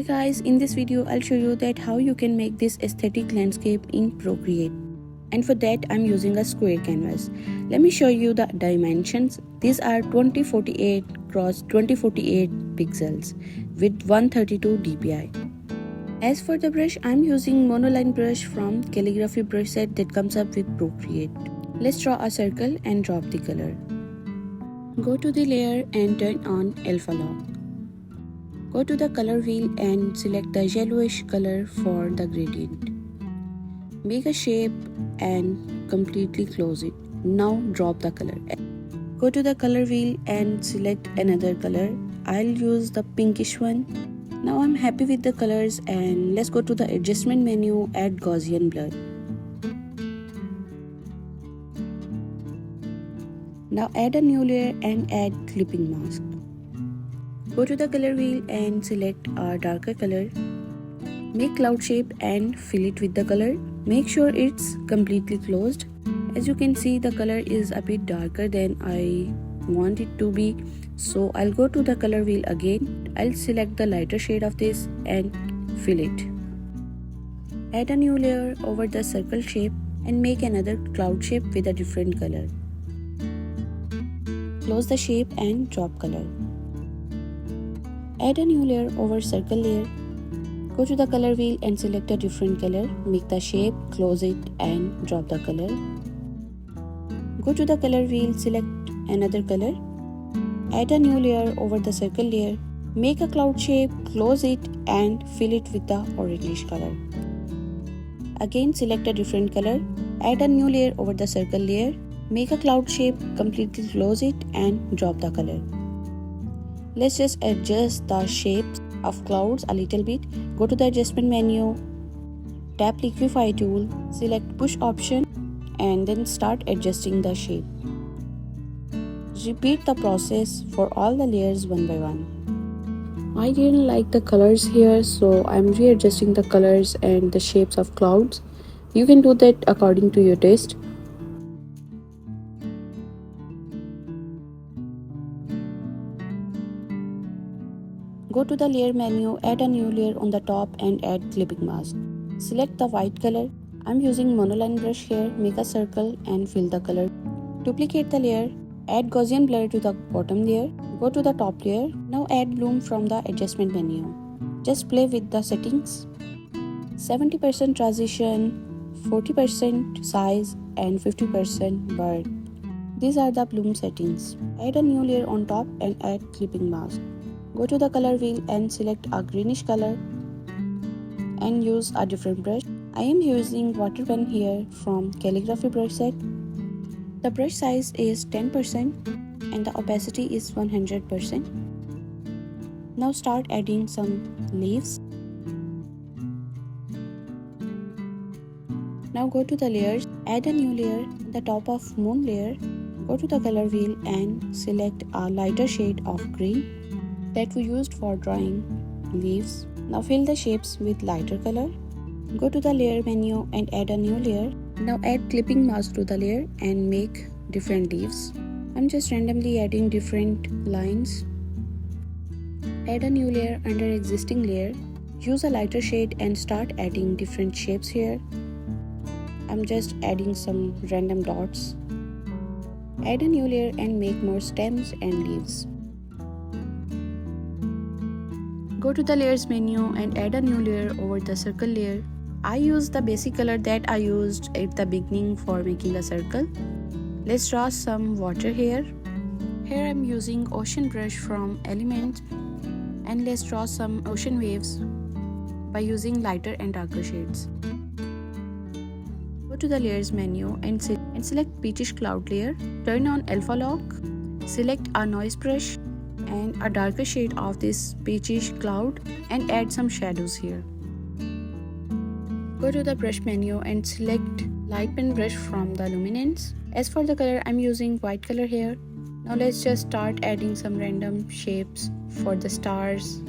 Hey guys, in this video I'll show you that how you can make this aesthetic landscape in Procreate. And for that I'm using a square canvas. Let me show you the dimensions. These are 2048 x 2048 pixels with 132 dpi. As for the brush, I'm using monoline brush from calligraphy brush set that comes up with Procreate. Let's draw a circle and drop the color. Go to the layer and turn on alpha lock. Go to the color wheel and select the yellowish color for the gradient. Make a shape and completely close it. Now drop the color. Go to the color wheel and select another color. I'll use the pinkish one. Now I'm happy with the colors and let's go to the adjustment menu, add Gaussian blur. Now add a new layer and add clipping mask. Go to the color wheel and select a darker color. Make cloud shape and fill it with the color. Make sure it's completely closed. As you can see, the color is a bit darker than I want it to be. So I'll go to the color wheel again. I'll select the lighter shade of this and fill it. Add a new layer over the circle shape and make another cloud shape with a different color. Close the shape and drop color. Add a new layer over circle layer. Go to the color wheel and select a different color. Make the shape, close it and drop the color. Go to the color wheel, select another color. Add a new layer over the circle layer. Make a cloud shape, close it and fill it with the orangish color. Again select a different color. Add a new layer over the circle layer. Make a cloud shape, completely close it and drop the color. Let's just adjust the shapes of clouds a little bit. Go to the adjustment menu, tap liquify tool, select push option and then start adjusting the shape. Repeat the process for all the layers one by one. I didn't like the colors here, so I'm readjusting the colors and the shapes of clouds. You can do that according to your taste. Go to the layer menu, add a new layer on the top and add clipping mask. Select the white color. I'm using monoline brush here. Make a circle and fill the color. Duplicate the layer. Add Gaussian blur to the bottom layer. Go to the top layer. Now add bloom from the adjustment menu. Just play with the settings. 70% transition, 40% size and 50% blur. These are the bloom settings. Add a new layer on top and add clipping mask. Go to the color wheel and select a greenish color and use a different brush. I am using water pen here from calligraphy brush set. The brush size is 10% and the opacity is 100%. Now start adding some leaves. Now go to the layers, add a new layer, the top of moon layer. Go to the color wheel and select a lighter shade of green that we used for drawing leaves. Now fill the shapes with lighter color. Go to the layer menu and add a new layer. Now add clipping mask to the layer and make different leaves. I'm just randomly adding different lines. Add a new layer under existing layer. Use a lighter shade and start adding different shapes here. I'm just adding some random dots. Add a new layer and make more stems and leaves. Go to the layers menu and add a new layer over the circle layer. I used the basic color that I used at the beginning for making a circle. Let's draw some water here. Here I'm using ocean brush from Elements and let's draw some ocean waves by using lighter and darker shades. Go to the layers menu and select peachish cloud layer. Turn on alpha lock. Select a noise brush and a darker shade of this peachish cloud and add some shadows here. Go to the brush menu and select light pen brush from the luminance. As for the color, I'm using white color here. Now let's just start adding some random shapes for the stars.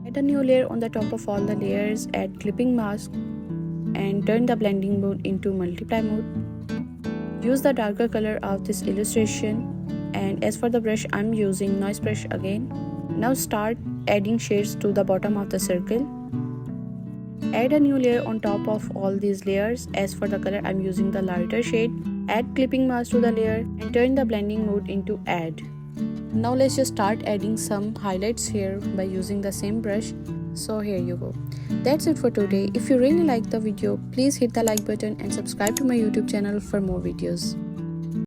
Add a new layer on the top of all the layers, add clipping mask and turn the blending mode into multiply mode. Use the darker color of this illustration And as for the brush, I'm using noise brush again. Now start adding shades to the bottom of the circle. Add a new layer on top of all these layers. As for the color, I'm using the lighter shade. Add clipping mask to the layer and turn the blending mode into add. Now let's just start adding some highlights here by using the same brush. So here you go. That's it for today. If you really like the video, please hit the like button and subscribe to my YouTube channel for more videos.